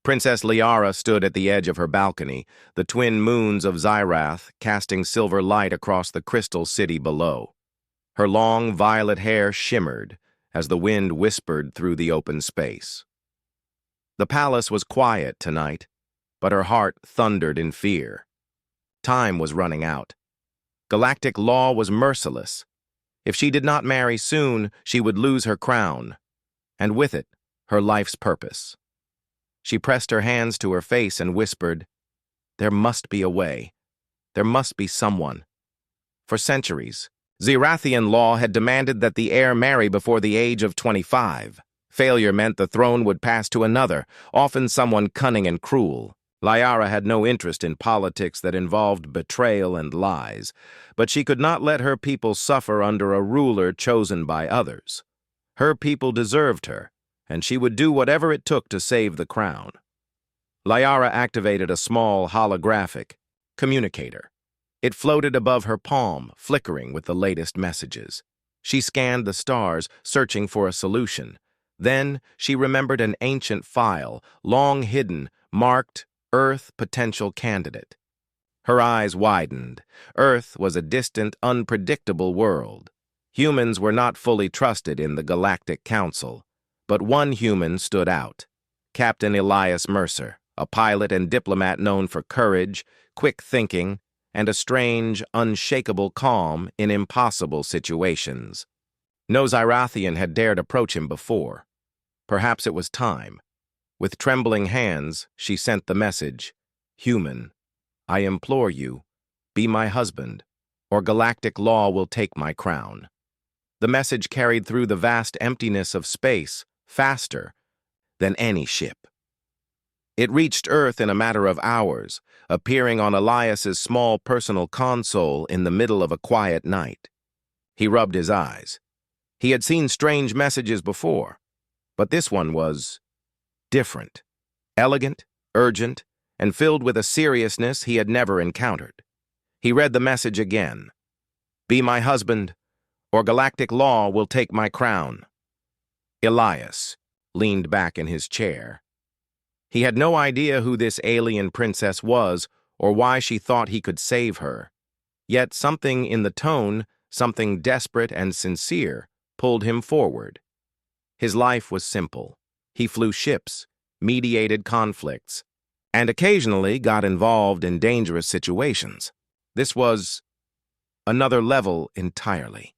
Princess Liara stood at the edge of her balcony, the twin moons of Xyrath casting silver light across the crystal city below. Her long violet hair shimmered as the wind whispered through the open space. The palace was quiet tonight, but her heart thundered in fear. Time was running out. Galactic law was merciless. If she did not marry soon, she would lose her crown, and with it, her life's purpose. She pressed her hands to her face and whispered, "There must be a way. There must be someone." For centuries, Xyrathian law had demanded that the heir marry before the age of 25. Failure meant the throne would pass to another, often someone cunning and cruel. Liara had no interest in politics that involved betrayal and lies, but she could not let her people suffer under a ruler chosen by others. Her people deserved her, and she would do whatever it took to save the crown. Liara activated a small holographic communicator. It floated above her palm, flickering with the latest messages. She scanned the stars, searching for a solution. Then she remembered an ancient file, long hidden, marked Earth Potential Candidate. Her eyes widened. Earth was a distant, unpredictable world. Humans were not fully trusted in the Galactic Council, but one human stood out: Captain Elias Mercer, a pilot and diplomat known for courage, quick thinking, and a strange, unshakable calm in impossible situations. No Xyrathian had dared approach him before. Perhaps it was time. With trembling hands, she sent the message, "Human, I implore you, be my husband, or galactic law will take my crown." The message carried through the vast emptiness of space, faster than any ship. It reached Earth in a matter of hours, appearing on Elias's small personal console in the middle of a quiet night. He rubbed his eyes. He had seen strange messages before, but this one was different, elegant, urgent, and filled with a seriousness he had never encountered. He read the message again. "Be my husband, or galactic law will take my crown." Elias leaned back in his chair. He had no idea who this alien princess was or why she thought he could save her. Yet something in the tone, something desperate and sincere, pulled him forward. His life was simple. He flew ships, mediated conflicts, and occasionally got involved in dangerous situations. This was another level entirely.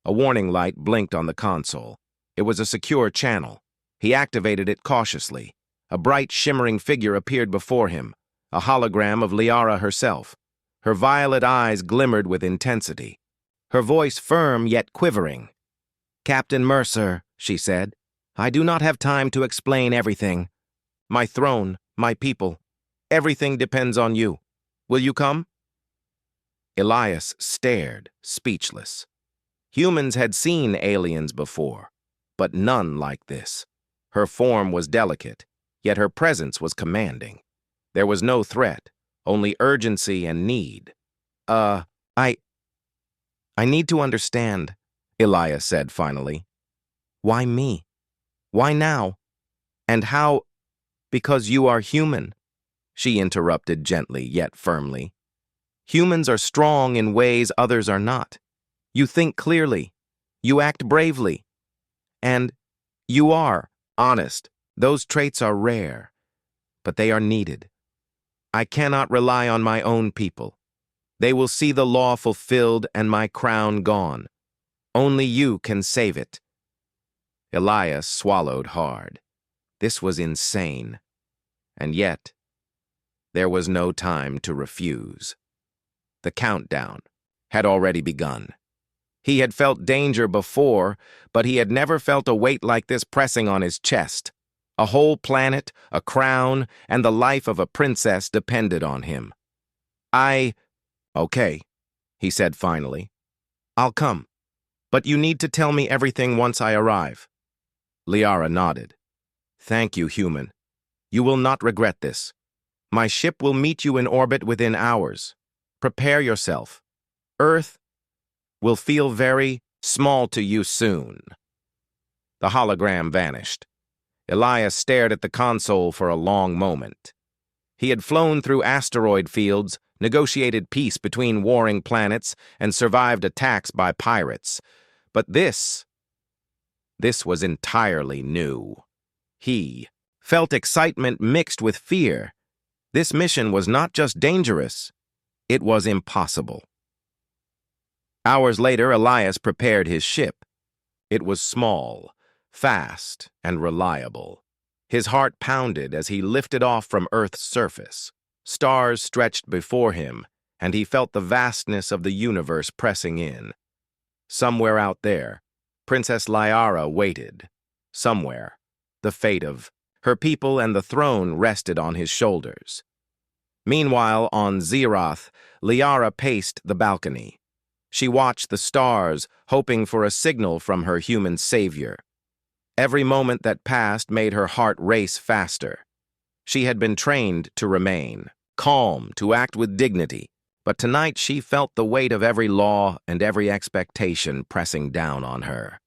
A warning light blinked on the console. It was a secure channel. He activated it cautiously. A bright, shimmering figure appeared before him, a hologram of Liara herself. Her violet eyes glimmered with intensity. Her voice firm yet quivering. "Captain Mercer," she said, "I do not have time to explain everything. My throne, my people, everything depends on you. Will you come?" Elias stared, speechless. Humans had seen aliens before, but none like this. Her form was delicate, yet her presence was commanding. There was no threat, only urgency and need. I need to understand," Elias said finally. "Why me? Why now? And how—" "Because you are human," she interrupted gently yet firmly. "Humans are strong in ways others are not. You think clearly. You act bravely. And you are honest. Those traits are rare, but they are needed. I cannot rely on my own people. They will see the law fulfilled and my crown gone. Only you can save it." Elias swallowed hard. This was insane. And yet, there was no time to refuse. The countdown had already begun. He had felt danger before, but he had never felt a weight like this pressing on his chest. A whole planet, a crown, and the life of a princess depended on him. "Okay," he said finally. "I'll come. But you need to tell me everything once I arrive." Liara nodded. "Thank you, human. You will not regret this. My ship will meet you in orbit within hours. Prepare yourself. Earth will feel very small to you soon." The hologram vanished. Elias stared at the console for a long moment. He had flown through asteroid fields, negotiated peace between warring planets, and survived attacks by pirates. But this was entirely new. He felt excitement mixed with fear. This mission was not just dangerous, it was impossible. Hours later, Elias prepared his ship. It was small, fast, and reliable. His heart pounded as he lifted off from Earth's surface. Stars stretched before him, and he felt the vastness of the universe pressing in. Somewhere out there, Princess Liara waited. Somewhere, the fate of her people and the throne rested on his shoulders. Meanwhile, on Zeroth, Liara paced the balcony. She watched the stars, hoping for a signal from her human savior. Every moment that passed made her heart race faster. She had been trained to remain, calm, to act with dignity, but tonight she felt the weight of every law and every expectation pressing down on her.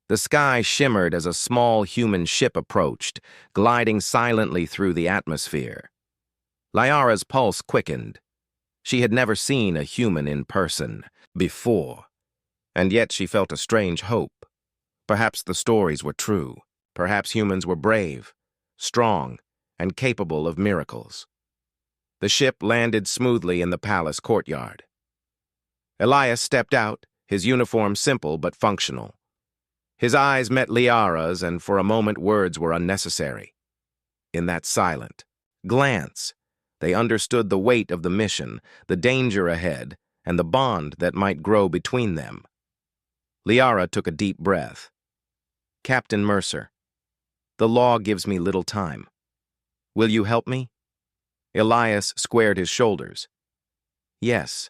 The sky shimmered as a small human ship approached, gliding silently through the atmosphere. Liara's pulse quickened. She had never seen a human in person before, and yet she felt a strange hope. Perhaps the stories were true. Perhaps humans were brave, strong, and capable of miracles. The ship landed smoothly in the palace courtyard. Elias stepped out, his uniform simple but functional. His eyes met Liara's, and for a moment words were unnecessary. In that silent glance, they understood the weight of the mission, the danger ahead, and the bond that might grow between them. Liara took a deep breath. "Captain Mercer, the law gives me little time. Will you help me?" Elias squared his shoulders. "Yes."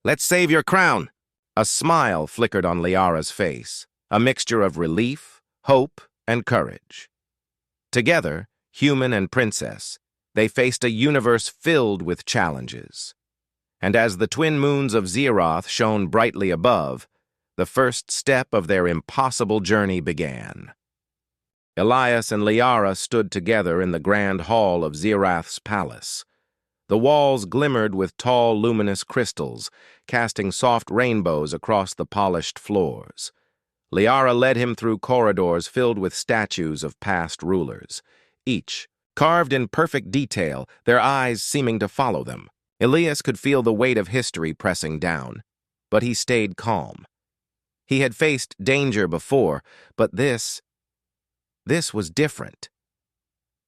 "Let's save your crown." A smile flickered on Liara's face, a mixture of relief, hope, and courage. Together, human and princess, they faced a universe filled with challenges. And as the twin moons of Zeroth shone brightly above, the first step of their impossible journey began. Elias and Liara stood together in the grand hall of Zeroth's palace. The walls glimmered with tall, luminous crystals, casting soft rainbows across the polished floors. Liara led him through corridors filled with statues of past rulers, each carved in perfect detail, their eyes seeming to follow them. Elias could feel the weight of history pressing down, but he stayed calm. He had faced danger before, but this was different.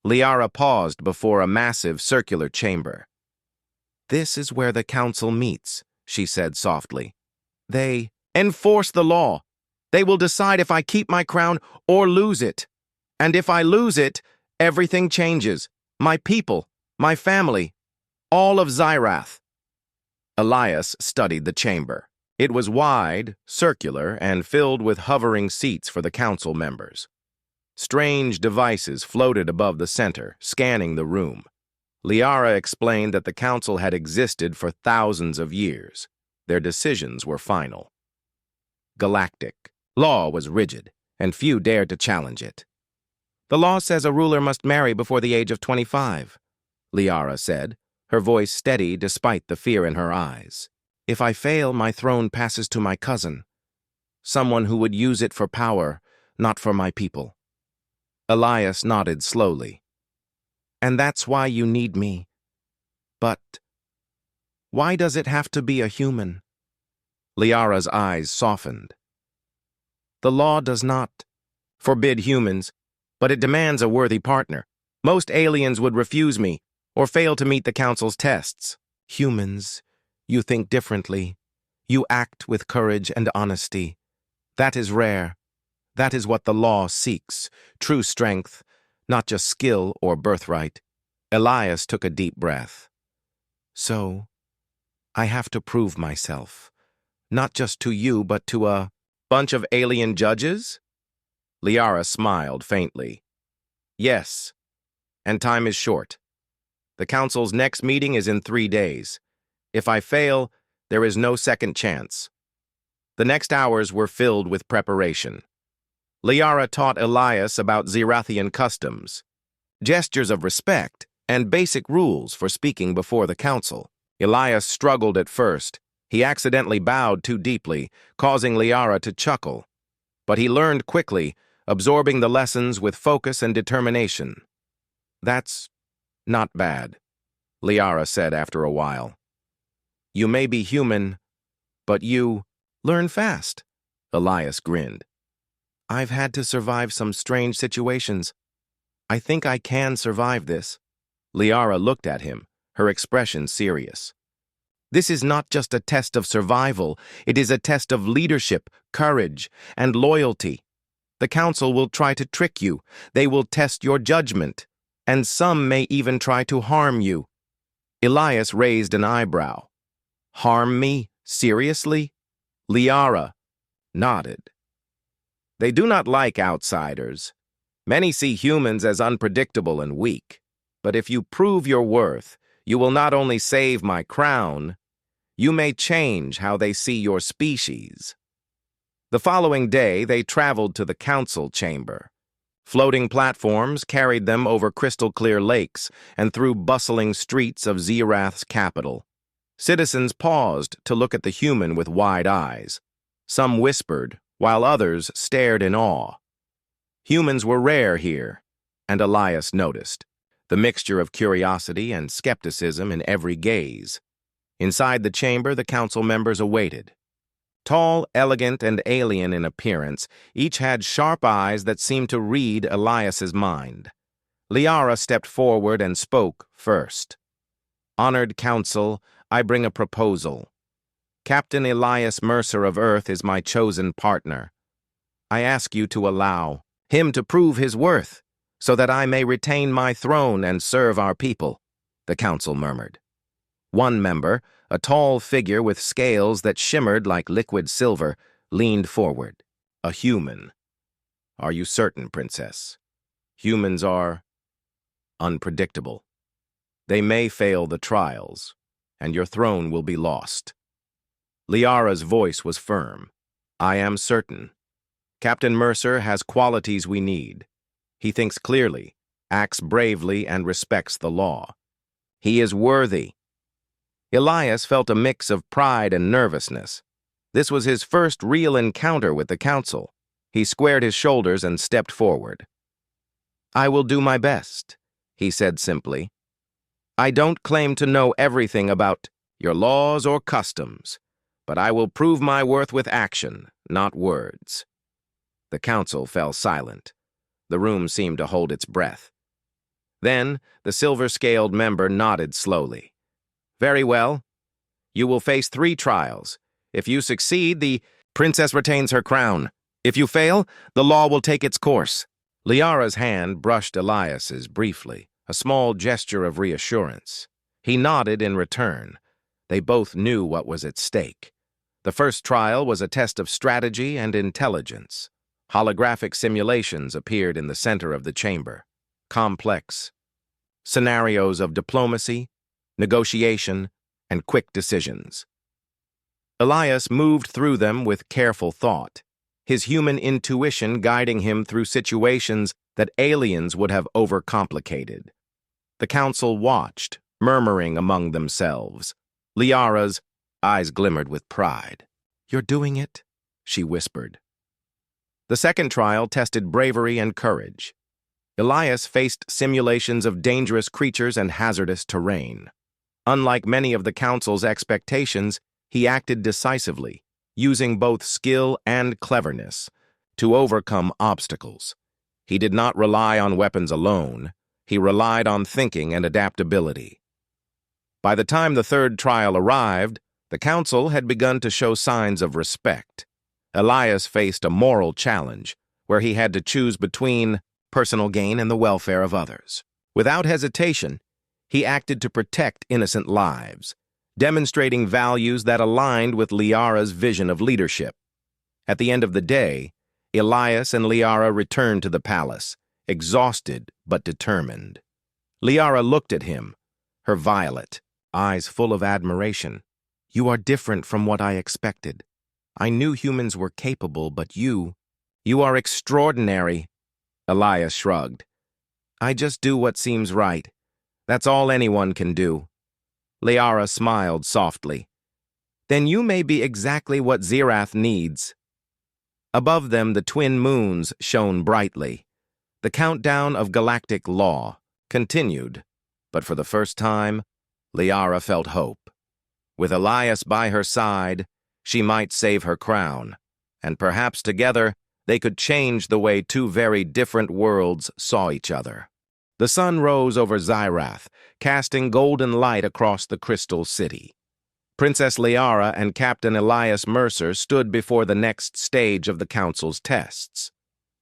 Liara paused before a massive circular chamber. "This is where the council meets," she said softly. "They enforce the law. They will decide if I keep my crown or lose it. And if I lose it, everything changes. My people, my family, all of Zyrath." Elias studied the chamber. It was wide, circular, and filled with hovering seats for the council members. Strange devices floated above the center, scanning the room. Liara explained that the council had existed for thousands of years. Their decisions were final. Galactic. Law was rigid, and few dared to challenge it. "The law says a ruler must marry before the age of 25, Liara said, her voice steady despite the fear in her eyes. "If I fail, my throne passes to my cousin, someone who would use it for power, not for my people." Elias nodded slowly. "And that's why you need me. But why does it have to be a human?" Liara's eyes softened. "The law does not forbid humans, but it demands a worthy partner. Most aliens would refuse me or fail to meet the council's tests. Humans, you think differently. You act with courage and honesty. That is rare. That is what the law seeks, true strength, not just skill or birthright." Elias took a deep breath. "So, I have to prove myself, not just to you, but to a bunch of alien judges?" Liara smiled faintly. "Yes, and time is short. The council's next meeting is in 3 days. If I fail, there is no second chance." The next hours were filled with preparation. Liara taught Elias about Zerathian customs, gestures of respect, and basic rules for speaking before the council. Elias struggled at first. He accidentally bowed too deeply, causing Liara to chuckle. But he learned quickly, absorbing the lessons with focus and determination. "That's not bad," Liara said after a while. "You may be human, but you learn fast," Elias grinned. "I've had to survive some strange situations. I think I can survive this." Liara looked at him, her expression serious. "This is not just a test of survival, it is a test of leadership, courage, and loyalty. The council will try to trick you, they will test your judgment, and some may even try to harm you." Elias raised an eyebrow. "Harm me? Seriously?" Liara nodded. "They do not like outsiders. Many see humans as unpredictable and weak. But if you prove your worth, you will not only save my crown, you may change how they see your species." The following day, they traveled to the council chamber. Floating platforms carried them over crystal-clear lakes and through bustling streets of Zerath's capital. Citizens paused to look at the human with wide eyes. Some whispered, while others stared in awe. Humans were rare here, and Elias noticed the mixture of curiosity and skepticism in every gaze. Inside the chamber, the council members awaited. Tall, elegant, and alien in appearance, each had sharp eyes that seemed to read Elias's mind. Liara stepped forward and spoke first. "Honored council, I bring a proposal. Captain Elias Mercer of Earth is my chosen partner. I ask you to allow him to prove his worth, so that I may retain my throne and serve our people," the council murmured. One member, a tall figure with scales that shimmered like liquid silver, leaned forward. "A human. Are you certain, Princess? Humans are unpredictable. They may fail the trials, and your throne will be lost." Liara's voice was firm. "I am certain. Captain Mercer has qualities we need. He thinks clearly, acts bravely, and respects the law. He is worthy." Elias felt a mix of pride and nervousness. This was his first real encounter with the council. He squared his shoulders and stepped forward. "I will do my best," he said simply. "I don't claim to know everything about your laws or customs, but I will prove my worth with action, not words." The council fell silent. The room seemed to hold its breath. Then the silver-scaled member nodded slowly. "Very well. You will face 3 trials. If you succeed, the princess retains her crown. If you fail, the law will take its course." Liara's hand brushed Elias's briefly, a small gesture of reassurance. He nodded in return. They both knew what was at stake. The first trial was a test of strategy and intelligence. Holographic simulations appeared in the center of the chamber. Complex scenarios of diplomacy, negotiation, and quick decisions. Elias moved through them with careful thought, his human intuition guiding him through situations that aliens would have overcomplicated. The council watched, murmuring among themselves. Liara's eyes glimmered with pride. "You're doing it," she whispered. The second trial tested bravery and courage. Elias faced simulations of dangerous creatures and hazardous terrain. Unlike many of the council's expectations, he acted decisively, using both skill and cleverness to overcome obstacles. He did not rely on weapons alone. He relied on thinking and adaptability. By the time the third trial arrived, the council had begun to show signs of respect. Elias faced a moral challenge, where he had to choose between personal gain and the welfare of others. Without hesitation, he acted to protect innocent lives, demonstrating values that aligned with Liara's vision of leadership. At the end of the day, Elias and Liara returned to the palace, exhausted but determined. Liara looked at him, her violet eyes full of admiration. "You are different from what I expected. I knew humans were capable, but you You are extraordinary, Elias shrugged. I just do what seems right. That's all anyone can do. Liara smiled softly. Then you may be exactly what Zirath needs. Above them, the twin moons shone brightly. The countdown of galactic law continued, but for the first time, Liara felt hope. With Elias by her side, she might save her crown, and perhaps together they could change the way two very different worlds saw each other. The sun rose over Zirath, casting golden light across the crystal city. Princess Liara and Captain Elias Mercer stood before the next stage of the Council's tests.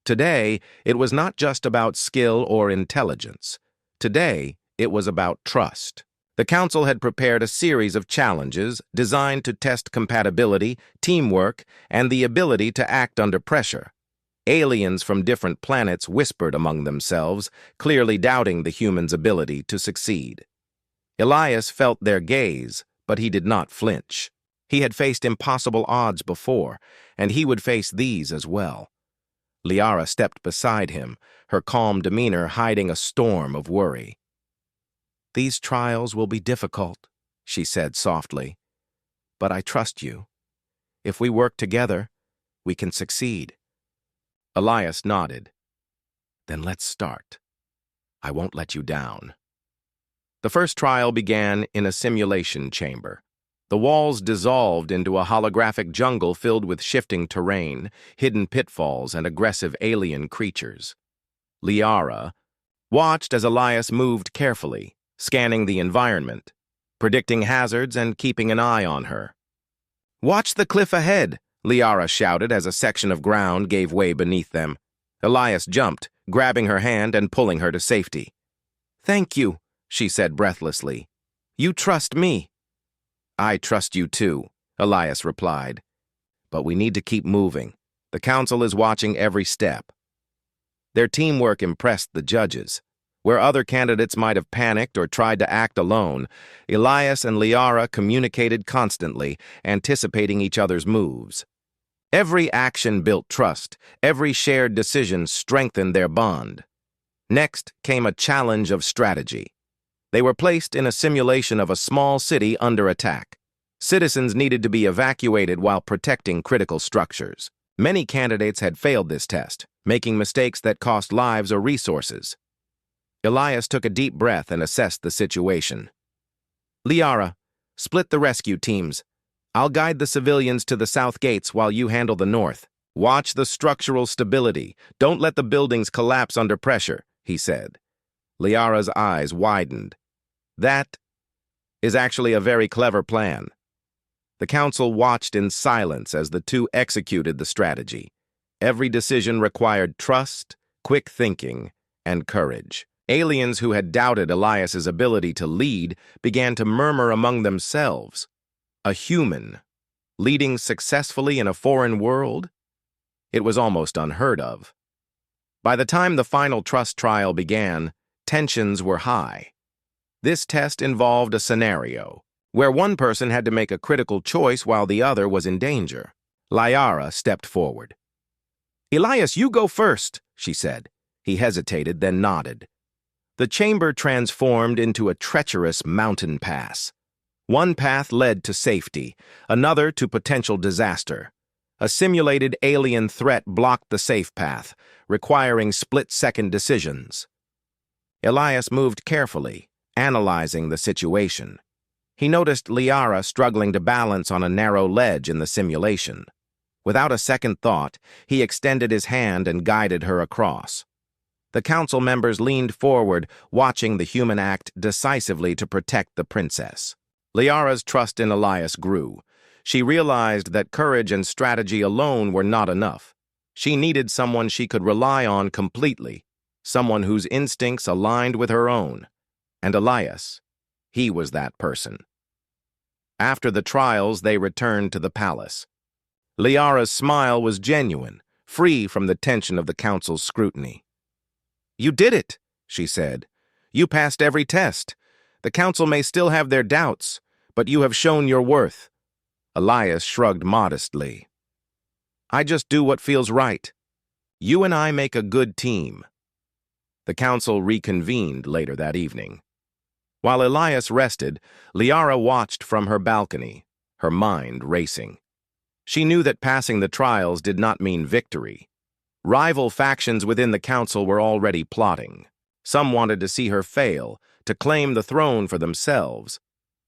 Today, it was not just about skill or intelligence. Today, it was about trust. The Council had prepared a series of challenges designed to test compatibility, teamwork, and the ability to act under pressure. Aliens from different planets whispered among themselves, clearly doubting the humans' ability to succeed. Elias felt their gaze, but he did not flinch. He had faced impossible odds before, and he would face these as well. Liara stepped beside him, her calm demeanor hiding a storm of worry. These trials will be difficult, she said softly, but I trust you. If we work together, we can succeed. Elias nodded. Then let's start. I won't let you down. The first trial began in a simulation chamber. The walls dissolved into a holographic jungle filled with shifting terrain, hidden pitfalls, and aggressive alien creatures. Liara watched as Elias moved carefully, scanning the environment, predicting hazards and keeping an eye on her. "Watch the cliff ahead," Liara shouted as a section of ground gave way beneath them. Elias jumped, grabbing her hand and pulling her to safety. "Thank you," she said breathlessly. "You trust me." "I trust you too," Elias replied. "But we need to keep moving. The Council is watching every step." Their teamwork impressed the judges. Where other candidates might have panicked or tried to act alone, Elias and Liara communicated constantly, anticipating each other's moves. Every action built trust. Every shared decision strengthened their bond. Next came a challenge of strategy. They were placed in a simulation of a small city under attack. Citizens needed to be evacuated while protecting critical structures. Many candidates had failed this test, making mistakes that cost lives or resources. Elias took a deep breath and assessed the situation. "Liara, split the rescue teams. I'll guide the civilians to the south gates while you handle the north. Watch the structural stability. Don't let the buildings collapse under pressure," he said. Liara's eyes widened. "That is actually a very clever plan." The Council watched in silence as the two executed the strategy. Every decision required trust, quick thinking, and courage. Aliens who had doubted Elias's ability to lead began to murmur among themselves. A human, leading successfully in a foreign world? It was almost unheard of. By the time the final trust trial began, tensions were high. This test involved a scenario where one person had to make a critical choice while the other was in danger. Liara stepped forward. "Elias, you go first," she said. He hesitated, then nodded. The chamber transformed into a treacherous mountain pass. One path led to safety, another to potential disaster. A simulated alien threat blocked the safe path, requiring split-second decisions. Elias moved carefully, analyzing the situation. He noticed Liara struggling to balance on a narrow ledge in the simulation. Without a second thought, he extended his hand and guided her across. The Council members leaned forward, watching the human act decisively to protect the princess. Liara's trust in Elias grew. She realized that courage and strategy alone were not enough. She needed someone she could rely on completely, someone whose instincts aligned with her own. And Elias, he was that person. After the trials, they returned to the palace. Liara's smile was genuine, free from the tension of the Council's scrutiny. "You did it," she said. "You passed every test. The Council may still have their doubts, but you have shown your worth." Elias shrugged modestly. "I just do what feels right." You and I make a good team. The council reconvened later that evening. While Elias rested, Liara watched from her balcony, her mind racing. She knew that passing the trials did not mean victory. Rival factions within the council were already plotting. Some wanted to see her fail, to claim the throne for themselves.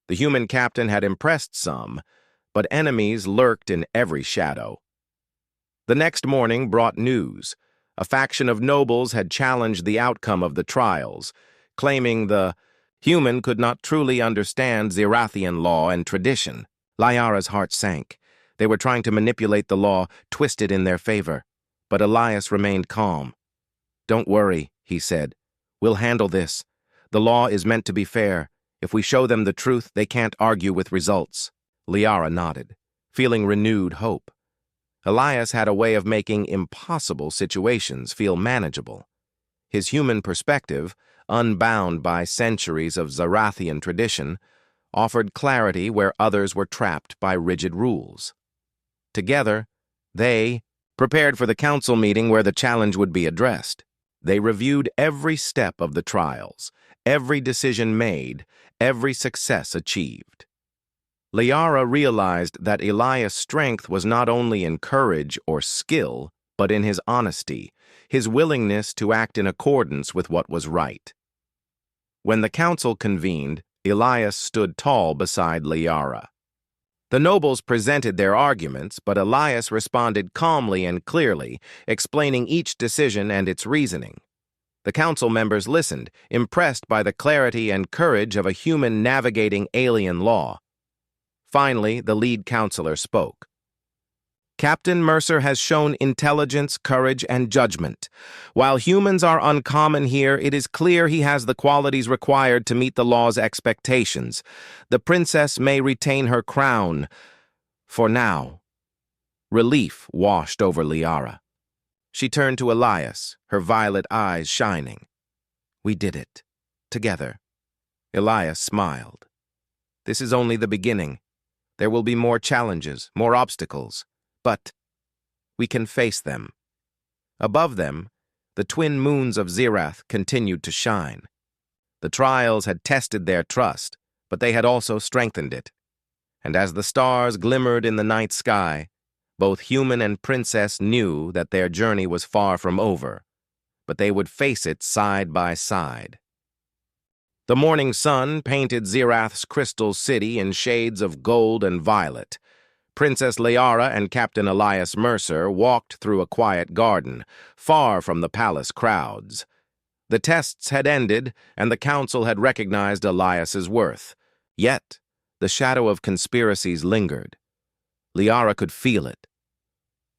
The human captain had impressed some, but enemies lurked in every shadow. The next morning brought news. A faction of nobles had challenged the outcome of the trials, claiming the human could not truly understand Zirathian law and tradition. Liara's heart sank. They were trying to manipulate the law, twist it in their favor. But Elias remained calm. "Don't worry," he said. "We'll handle this. The law is meant to be fair. If we show them the truth, they can't argue with results." Liara nodded, feeling renewed hope. Elias had a way of making impossible situations feel manageable. His human perspective, unbound by centuries of Zirathian tradition, offered clarity where others were trapped by rigid rules. Together, they prepared for the council meeting where the challenge would be addressed. They reviewed every step of the trials, every decision made, every success achieved. Liara realized that Elias' strength was not only in courage or skill, but in his honesty, his willingness to act in accordance with what was right. When the council convened, Elias stood tall beside Liara. The nobles presented their arguments, but Elias responded calmly and clearly, explaining each decision and its reasoning. The council members listened, impressed by the clarity and courage of a human navigating alien law. Finally, the lead counselor spoke. "Captain Mercer has shown intelligence, courage, and judgment. While humans are uncommon here, it is clear he has the qualities required to meet the law's expectations. The princess may retain her crown. For now." Relief washed over Liara. She turned to Elias, her violet eyes shining. "We did it. Together." Elias smiled. "This is only the beginning. There will be more challenges, more obstacles. But we can face them." Above them, the twin moons of Zirath continued to shine. The trials had tested their trust, but they had also strengthened it. And as the stars glimmered in the night sky, both human and princess knew that their journey was far from over, but they would face it side by side. The morning sun painted Zirath's crystal city in shades of gold and violet. Princess Liara and Captain Elias Mercer walked through a quiet garden, far from the palace crowds. The tests had ended, and the council had recognized Elias's worth. Yet, the shadow of conspiracies lingered. Liara could feel it.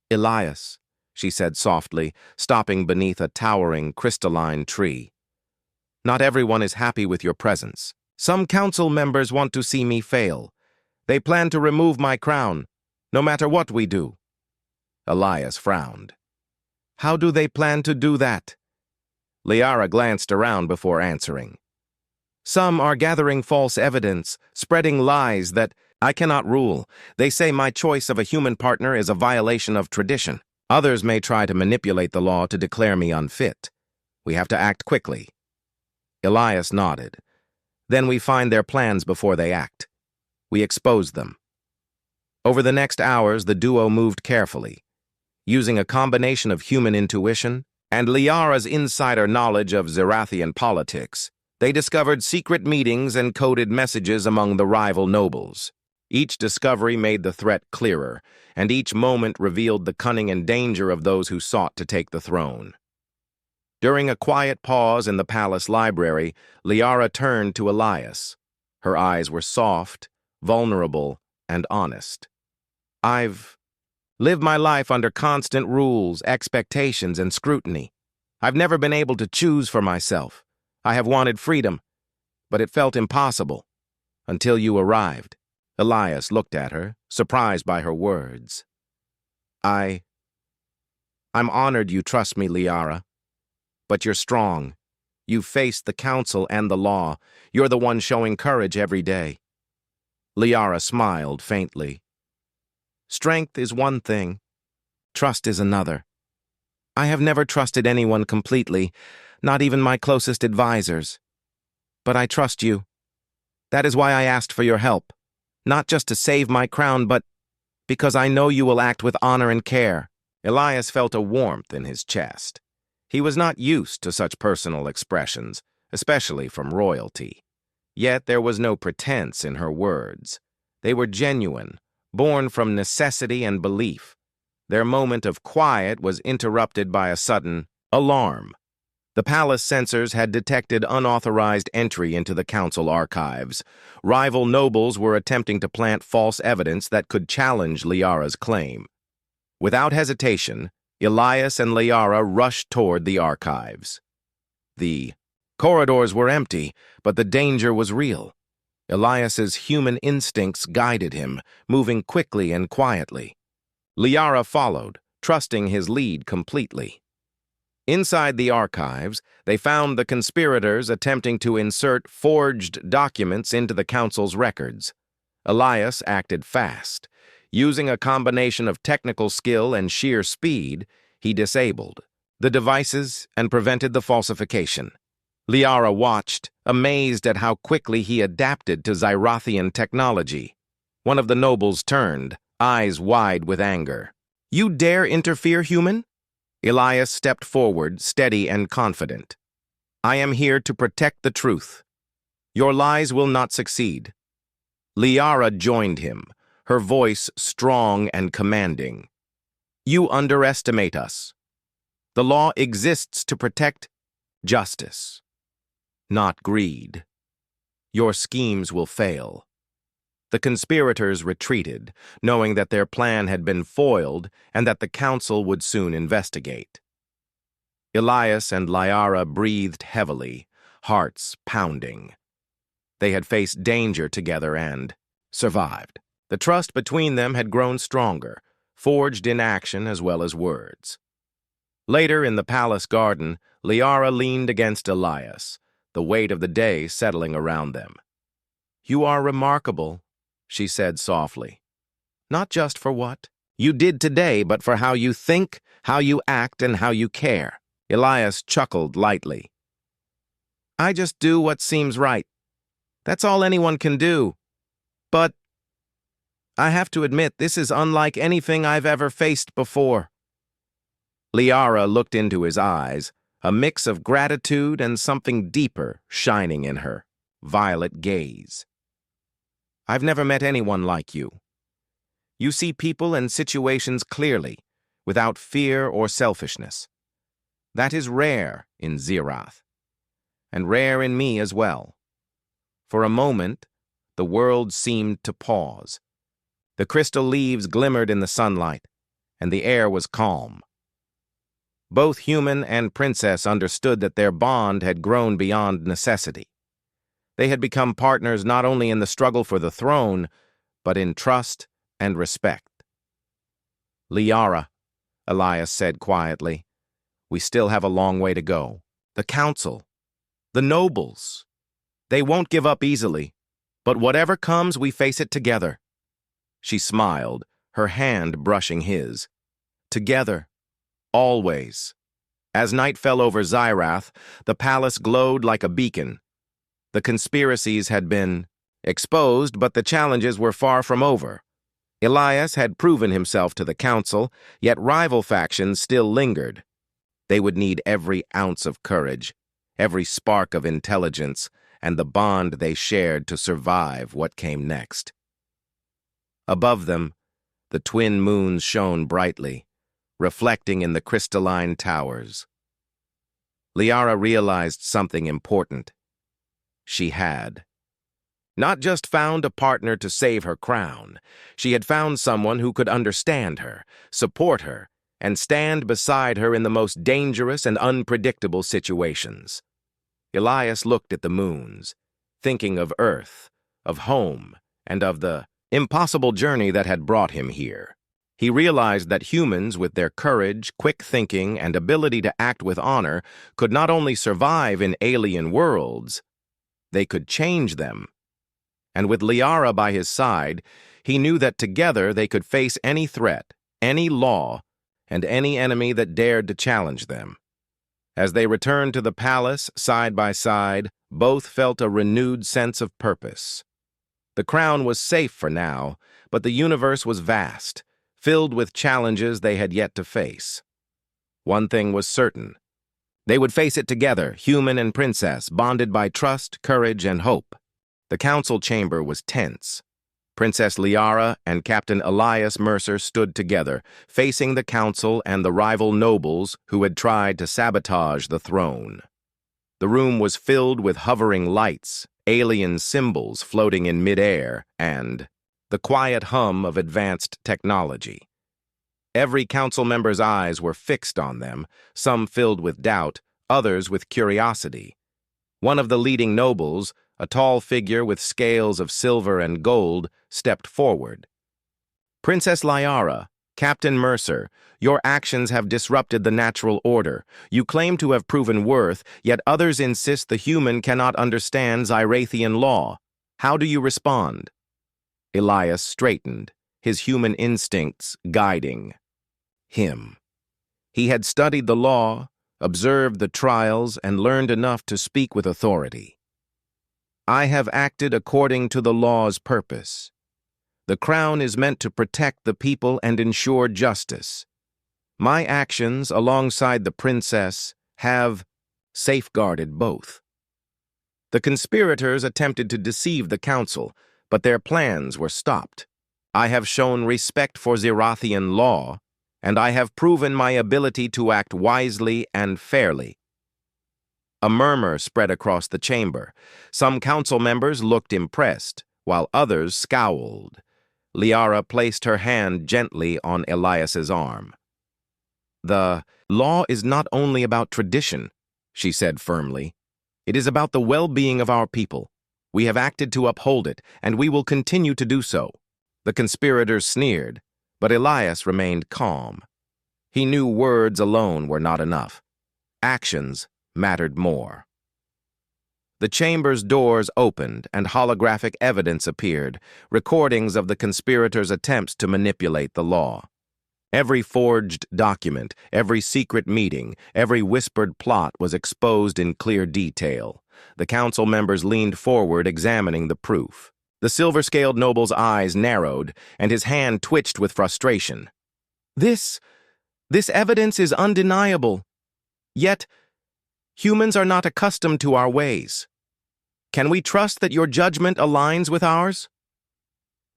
"Elias," she said softly, stopping beneath a towering, crystalline tree. "Not everyone is happy with your presence. Some council members want to see me fail. They plan to remove my crown, no matter what we do." Elias frowned. "How do they plan to do that?" Liara glanced around before answering. "Some are gathering false evidence, spreading lies that I cannot rule. They say my choice of a human partner is a violation of tradition. Others may try to manipulate the law to declare me unfit. We have to act quickly." Elias nodded. "Then we find their plans before they act. We expose them." Over the next hours, the duo moved carefully. Using a combination of human intuition and Liara's insider knowledge of Zirathian politics, they discovered secret meetings and coded messages among the rival nobles. Each discovery made the threat clearer, and each moment revealed the cunning and danger of those who sought to take the throne. During a quiet pause in the palace library, Liara turned to Elias. Her eyes were soft, vulnerable, and honest. "I've lived my life under constant rules, expectations, and scrutiny. I've never been able to choose for myself. I have wanted freedom, but it felt impossible. Until you arrived." Elias looked at her, surprised by her words. I'm honored you trust me, Liara. But you're strong. You've faced the council and the law. You're the one showing courage every day." Liara smiled faintly. "Strength is one thing. Trust is another. I have never trusted anyone completely, not even my closest advisors. But I trust you. That is why I asked for your help. Not just to save my crown, but because I know you will act with honor and care." Elias felt a warmth in his chest. He was not used to such personal expressions, especially from royalty. Yet there was no pretense in her words. They were genuine, born from necessity and belief. Their moment of quiet was interrupted by a sudden alarm. The palace censors had detected unauthorized entry into the council archives. Rival nobles were attempting to plant false evidence that could challenge Liara's claim. Without hesitation, Elias and Liara rushed toward the archives. The corridors were empty, but the danger was real. Elias's human instincts guided him, moving quickly and quietly. Liara followed, trusting his lead completely. Inside the archives, they found the conspirators attempting to insert forged documents into the council's records. Elias acted fast. Using a combination of technical skill and sheer speed, he disabled the devices and prevented the falsification. Liara watched, amazed at how quickly he adapted to Zyrathian technology. One of the nobles turned, eyes wide with anger. "You dare interfere, human?" Elias stepped forward, steady and confident. "I am here to protect the truth. Your lies will not succeed." Liara joined him, her voice strong and commanding. "You underestimate us. The law exists to protect justice, not greed. Your schemes will fail." The conspirators retreated, knowing that their plan had been foiled and that the council would soon investigate. Elias and Liara breathed heavily, hearts pounding. They had faced danger together and survived. The trust between them had grown stronger, forged in action as well as words. Later in the palace garden, Liara leaned against Elias, the weight of the day settling around them. "You are remarkable," she said softly. "Not just for what you did today, but for how you think, how you act, and how you care." Elias chuckled lightly. "I just do what seems right. That's all anyone can do. But I have to admit, this is unlike anything I've ever faced before." Liara looked into his eyes, a mix of gratitude and something deeper shining in her violet gaze. "I've never met anyone like you. You see people and situations clearly, without fear or selfishness. That is rare in Zirath, and rare in me as well." For a moment, the world seemed to pause. The crystal leaves glimmered in the sunlight, and the air was calm. Both human and princess understood that their bond had grown beyond necessity. They had become partners not only in the struggle for the throne, but in trust and respect. "Liara," Elias said quietly, "we still have a long way to go. The council, the nobles, they won't give up easily, but whatever comes, we face it together." She smiled, her hand brushing his. "Together, always." As night fell over Zirath, the palace glowed like a beacon. The conspiracies had been exposed, but the challenges were far from over. Elias had proven himself to the council, yet rival factions still lingered. They would need every ounce of courage, every spark of intelligence, and the bond they shared to survive what came next. Above them, the twin moons shone brightly, reflecting in the crystalline towers. Liara realized something important. She had not just found a partner to save her crown, she had found someone who could understand her, support her, and stand beside her in the most dangerous and unpredictable situations. Elias looked at the moons, thinking of Earth, of home, and of the impossible journey that had brought him here. He realized that humans, with their courage, quick thinking, and ability to act with honor, could not only survive in alien worlds, they could change them. And with Liara by his side, he knew that together they could face any threat, any law, and any enemy that dared to challenge them. As they returned to the palace, side by side, both felt a renewed sense of purpose. The crown was safe for now, but the universe was vast, filled with challenges they had yet to face. One thing was certain. They would face it together, human and princess, bonded by trust, courage, and hope. The council chamber was tense. Princess Liara and Captain Elias Mercer stood together, facing the council and the rival nobles who had tried to sabotage the throne. The room was filled with hovering lights, alien symbols floating in midair, and the quiet hum of advanced technology. Every council member's eyes were fixed on them, some filled with doubt, others with curiosity. One of the leading nobles, a tall figure with scales of silver and gold, stepped forward. "Princess Liara, Captain Mercer, your actions have disrupted the natural order. You claim to have proven worth, yet others insist the human cannot understand Zyrathian law. How do you respond?" Elias straightened, his human instincts guiding him. He had studied the law, observed the trials, and learned enough to speak with authority. "I have acted according to the law's purpose. The crown is meant to protect the people and ensure justice. My actions, alongside the princess, have safeguarded both." The conspirators attempted to deceive the council, but their plans were stopped. "I have shown respect for Zyrathian law, and I have proven my ability to act wisely and fairly." A murmur spread across the chamber. Some council members looked impressed, while others scowled. Liara placed her hand gently on Elias's arm. "The law is not only about tradition," she said firmly. "It is about the well-being of our people. We have acted to uphold it, and we will continue to do so." The conspirators sneered, but Elias remained calm. He knew words alone were not enough. Actions mattered more. The chamber's doors opened and holographic evidence appeared, recordings of the conspirators' attempts to manipulate the law. Every forged document, every secret meeting, every whispered plot was exposed in clear detail. The council members leaned forward, examining the proof. The silver-scaled noble's eyes narrowed, and his hand twitched with frustration. This evidence is undeniable. Yet, humans are not accustomed to our ways. Can we trust that your judgment aligns with ours?"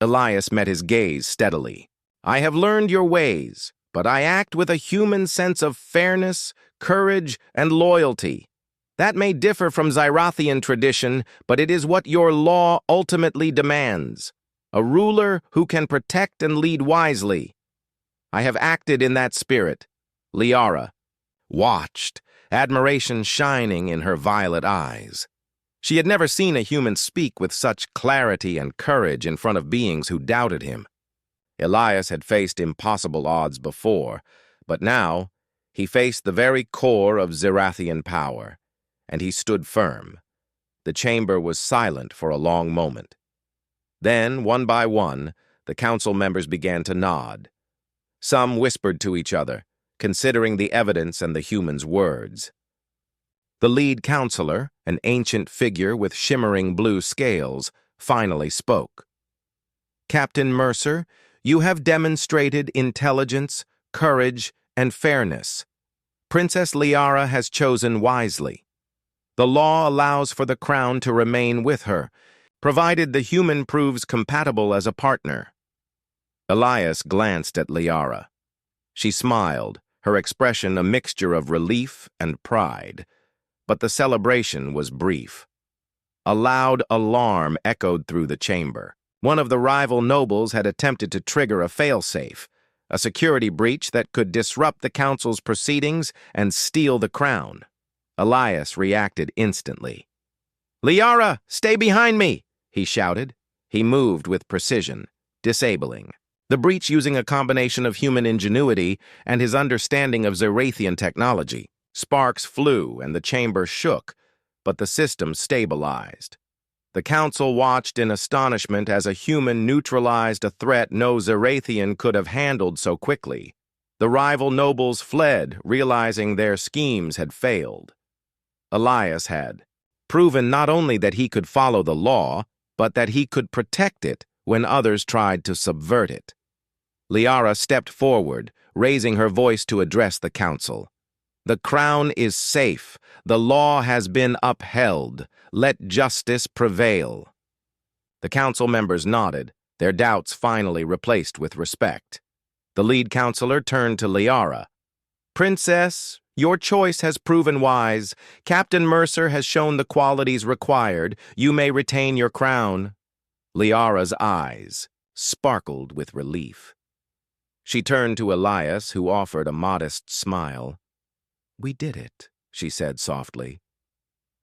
Elias met his gaze steadily. "I have learned your ways, but I act with a human sense of fairness, courage, and loyalty. That may differ from Zyrathian tradition, but it is what your law ultimately demands. A ruler who can protect and lead wisely. I have acted in that spirit." Liara watched, admiration shining in her violet eyes. She had never seen a human speak with such clarity and courage in front of beings who doubted him. Elias had faced impossible odds before, but now he faced the very core of Zyrathian power, and he stood firm. The chamber was silent for a long moment. Then, one by one, the council members began to nod. Some whispered to each other, considering the evidence and the human's words. The lead counselor, an ancient figure with shimmering blue scales, finally spoke. "Captain Mercer, you have demonstrated intelligence, courage, and fairness. Princess Liara has chosen wisely. The law allows for the crown to remain with her, provided the human proves compatible as a partner." Elias glanced at Liara. She smiled, her expression a mixture of relief and pride. But the celebration was brief. A loud alarm echoed through the chamber. One of the rival nobles had attempted to trigger a failsafe, a security breach that could disrupt the council's proceedings and steal the crown. Elias reacted instantly. "Liara, stay behind me!" he shouted. He moved with precision, disabling the breach using a combination of human ingenuity and his understanding of Zyrathian technology. Sparks flew and the chamber shook, but the system stabilized. The council watched in astonishment as a human neutralized a threat no Zyrathian could have handled so quickly. The rival nobles fled, realizing their schemes had failed. Elias had proven not only that he could follow the law, but that he could protect it when others tried to subvert it. Liara stepped forward, raising her voice to address the council. "The crown is safe. The law has been upheld. Let justice prevail." The council members nodded, their doubts finally replaced with respect. The lead counselor turned to Liara. "Princess, your choice has proven wise. Captain Mercer has shown the qualities required. You may retain your crown." Liara's eyes sparkled with relief. She turned to Elias, who offered a modest smile. "We did it," she said softly.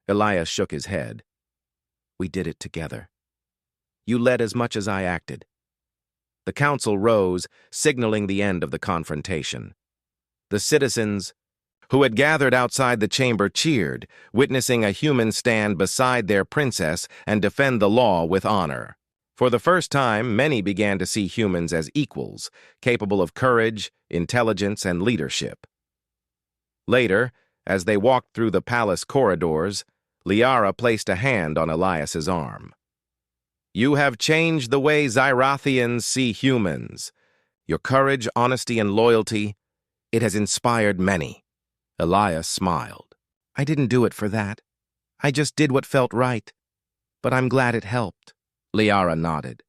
Elias shook his head. "We did it together. You led as much as I acted." The council rose, signaling the end of the confrontation. The citizens who had gathered outside the chamber cheered, witnessing a human stand beside their princess and defend the law with honor. For the first time, many began to see humans as equals, capable of courage, intelligence, and leadership. Later, as they walked through the palace corridors, Liara placed a hand on Elias's arm. "You have changed the way Zyrathians see humans. Your courage, honesty, and loyalty, it has inspired many." Elias smiled. "I didn't do it for that. I just did what felt right. But I'm glad it helped." Liara nodded.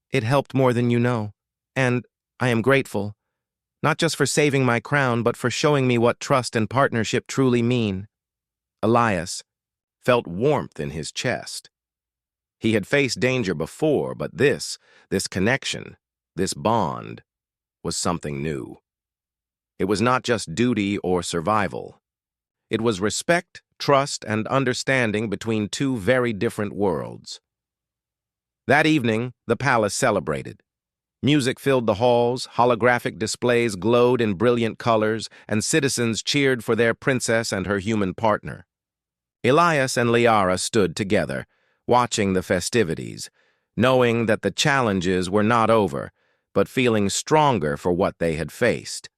"It helped more than you know. And I am grateful, not just for saving my crown, but for showing me what trust and partnership truly mean." Elias felt warmth in his chest. He had faced danger before, but this connection, this bond, was something new. It was not just duty or survival. It was respect, trust, and understanding between two very different worlds. That evening, the palace celebrated. Music filled the halls, holographic displays glowed in brilliant colors, and citizens cheered for their princess and her human partner. Elias and Liara stood together, watching the festivities, knowing that the challenges were not over, but feeling stronger for what they had faced.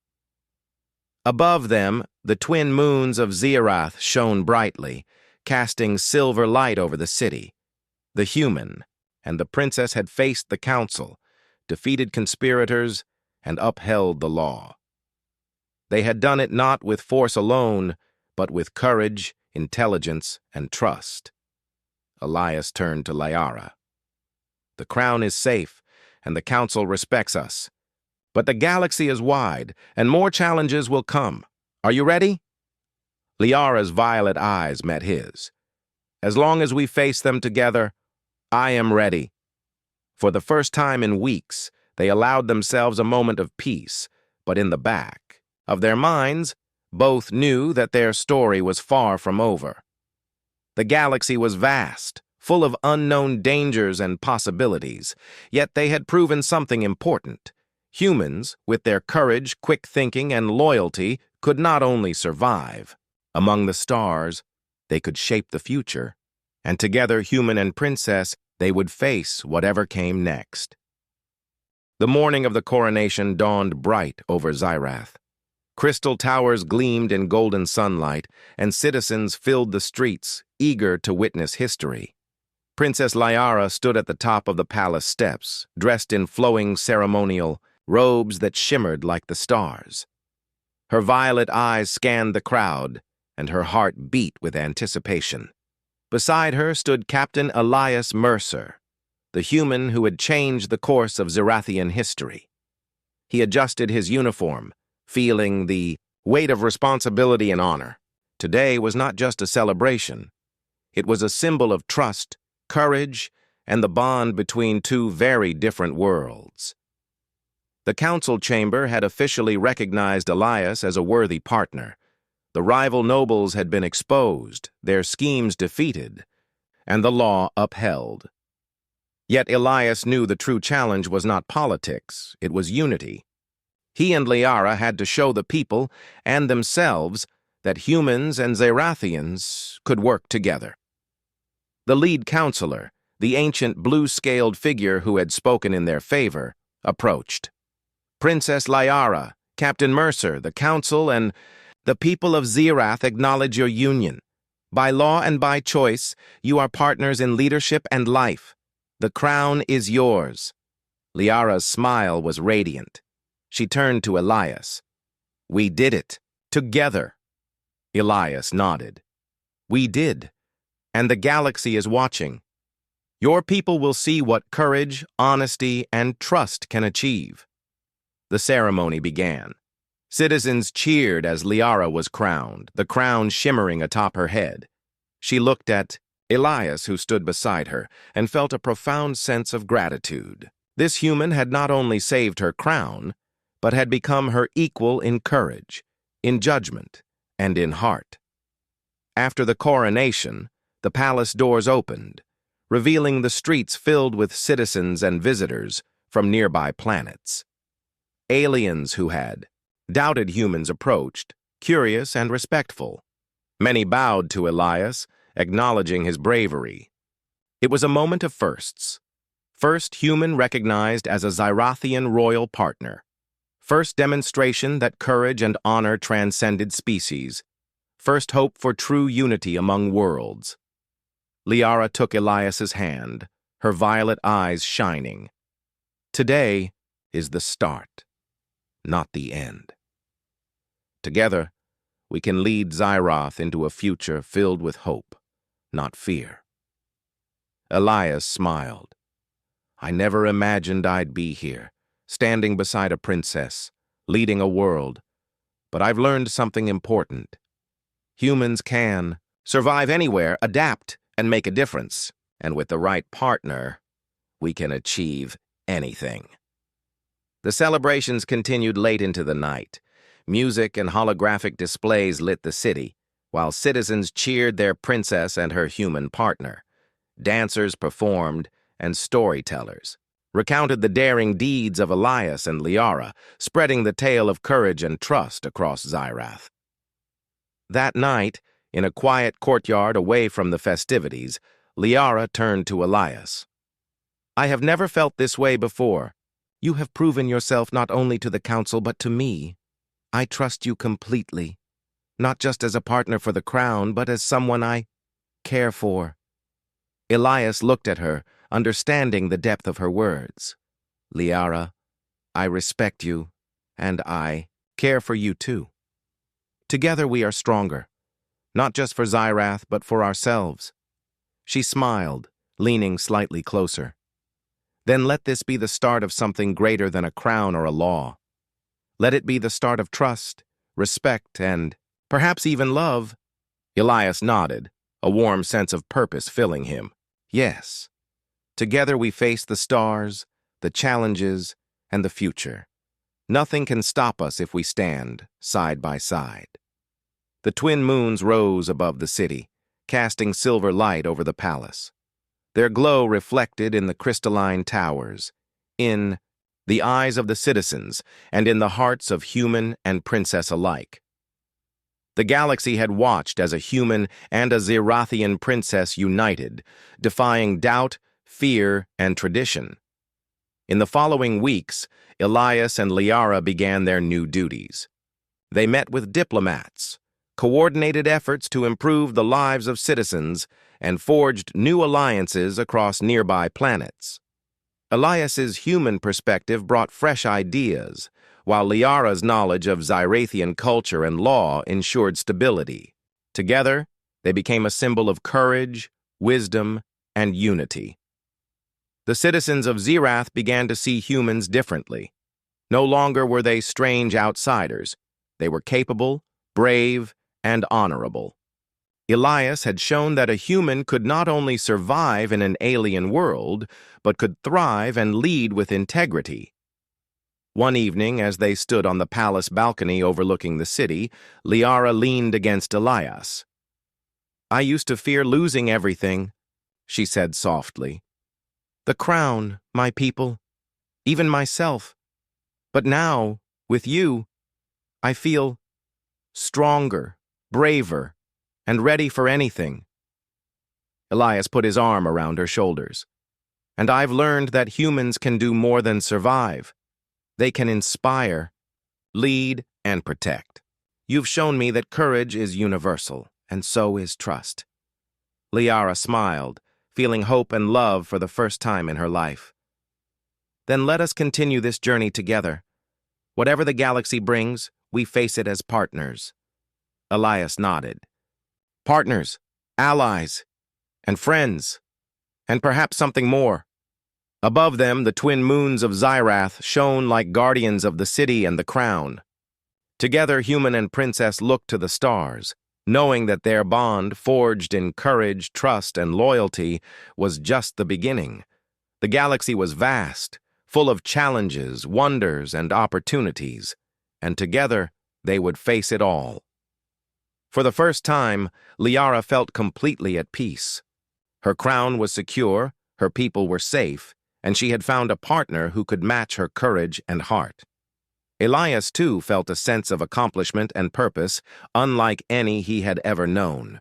Above them, the twin moons of Zirath shone brightly, casting silver light over the city. The human and the princess had faced the council, defeated conspirators, and upheld the law. They had done it not with force alone, but with courage, intelligence, and trust. Elias turned to Liara. "The crown is safe, and the council respects us. But the galaxy is wide, and more challenges will come. Are you ready?" Liara's violet eyes met his. "As long as we face them together, I am ready." For the first time in weeks, they allowed themselves a moment of peace, but in the back of their minds, both knew that their story was far from over. The galaxy was vast, full of unknown dangers and possibilities, yet they had proven something important. Humans, with their courage, quick thinking, and loyalty, could not only survive. Among the stars, they could shape the future, and together, human and princess, they would face whatever came next. The morning of the coronation dawned bright over Zyrath. Crystal towers gleamed in golden sunlight, and citizens filled the streets, eager to witness history. Princess Liara stood at the top of the palace steps, dressed in flowing ceremonial robes that shimmered like the stars. Her violet eyes scanned the crowd, and her heart beat with anticipation. Beside her stood Captain Elias Mercer, the human who had changed the course of Zyrathian history. He adjusted his uniform, feeling the weight of responsibility and honor. Today was not just a celebration. It was a symbol of trust, courage, and the bond between two very different worlds. The council chamber had officially recognized Elias as a worthy partner. The rival nobles had been exposed, their schemes defeated, and the law upheld. Yet Elias knew the true challenge was not politics, it was unity. He and Liara had to show the people and themselves that humans and Zyrathians could work together. The lead counselor, the ancient blue-scaled figure who had spoken in their favor, approached. "Princess Liara, Captain Mercer, the Council, and the people of Zirath acknowledge your union. By law and by choice, you are partners in leadership and life. The crown is yours." Liara's smile was radiant. She turned to Elias. "We did it. Together." Elias nodded. "We did. And the galaxy is watching. Your people will see what courage, honesty, and trust can achieve." The ceremony began. Citizens cheered as Liara was crowned, the crown shimmering atop her head. She looked at Elias, who stood beside her, and felt a profound sense of gratitude. This human had not only saved her crown, but had become her equal in courage, in judgment, and in heart. After the coronation, the palace doors opened, revealing the streets filled with citizens and visitors from nearby planets. Aliens who had doubted humans approached, curious and respectful. Many bowed to Elias, acknowledging his bravery. It was a moment of firsts. First human recognized as a Zyrathian royal partner. First demonstration that courage and honor transcended species. First hope for true unity among worlds. Liara took Elias's hand, her violet eyes shining. Today is the start, not the end. Together, we can lead Zirath into a future filled with hope, not fear. Elias smiled. "I never imagined I'd be here, standing beside a princess, leading a world, but I've learned something important. Humans can survive anywhere, adapt, and make a difference, and with the right partner, we can achieve anything." The celebrations continued late into the night. Music and holographic displays lit the city, while citizens cheered their princess and her human partner. Dancers performed, and storytellers recounted the daring deeds of Elias and Liara, spreading the tale of courage and trust across Zirath. That night, in a quiet courtyard away from the festivities, Liara turned to Elias. "I have never felt this way before. You have proven yourself not only to the council but to me. I trust you completely, not just as a partner for the crown, but as someone I care for." Elias looked at her, understanding the depth of her words. "Liara, I respect you, and I care for you too. Together we are stronger, not just for Zirath, but for ourselves." She smiled, leaning slightly closer. "Then let this be the start of something greater than a crown or a law. Let it be the start of trust, respect, and perhaps even love." Elias nodded, a warm sense of purpose filling him. "Yes. Together we face the stars, the challenges, and the future. Nothing can stop us if we stand side by side." The twin moons rose above the city, casting silver light over the palace. Their glow reflected in the crystalline towers, in the eyes of the citizens, and in the hearts of human and princess alike. The galaxy had watched as a human and a Zirathian princess united, defying doubt, fear, and tradition. In the following weeks, Elias and Liara began their new duties. They met with diplomats, coordinated efforts to improve the lives of citizens, and forged new alliances across nearby planets. Elias's human perspective brought fresh ideas, while Liara's knowledge of Zyrathian culture and law ensured stability. Together, they became a symbol of courage, wisdom, and unity. The citizens of Zirath began to see humans differently. No longer were they strange outsiders. They were capable, brave, and honorable. Elias had shown that a human could not only survive in an alien world, but could thrive and lead with integrity. One evening, as they stood on the palace balcony overlooking the city, Liara leaned against Elias. "I used to fear losing everything," she said softly. "The crown, my people, even myself. But now, with you, I feel stronger, braver, and ready for anything." Elias put his arm around her shoulders. "And I've learned that humans can do more than survive. They can inspire. lead, and protect. You've shown me that courage is universal, and so is trust. Liara smiled, feeling hope and love for the first time in her life. Then let us continue this journey together. Whatever the galaxy brings, we face it as partners. Elias nodded. Partners, allies, and friends, and perhaps something more. Above them, the twin moons of Xyrath shone like guardians of the city and the crown. Together, human and princess looked to the stars, knowing that their bond, forged in courage, trust, and loyalty, was just the beginning. The galaxy was vast, full of challenges, wonders, and opportunities, and together they would face it all. For the first time, Liara felt completely at peace. Her crown was secure, her people were safe, and she had found a partner who could match her courage and heart. Elias, too, felt a sense of accomplishment and purpose unlike any he had ever known.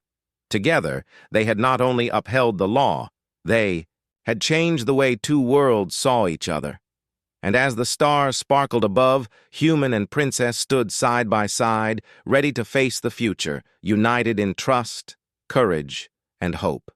Together, they had not only upheld the law, they had changed the way two worlds saw each other. And as the stars sparkled above, human and princess stood side by side, ready to face the future, united in trust, courage, and hope.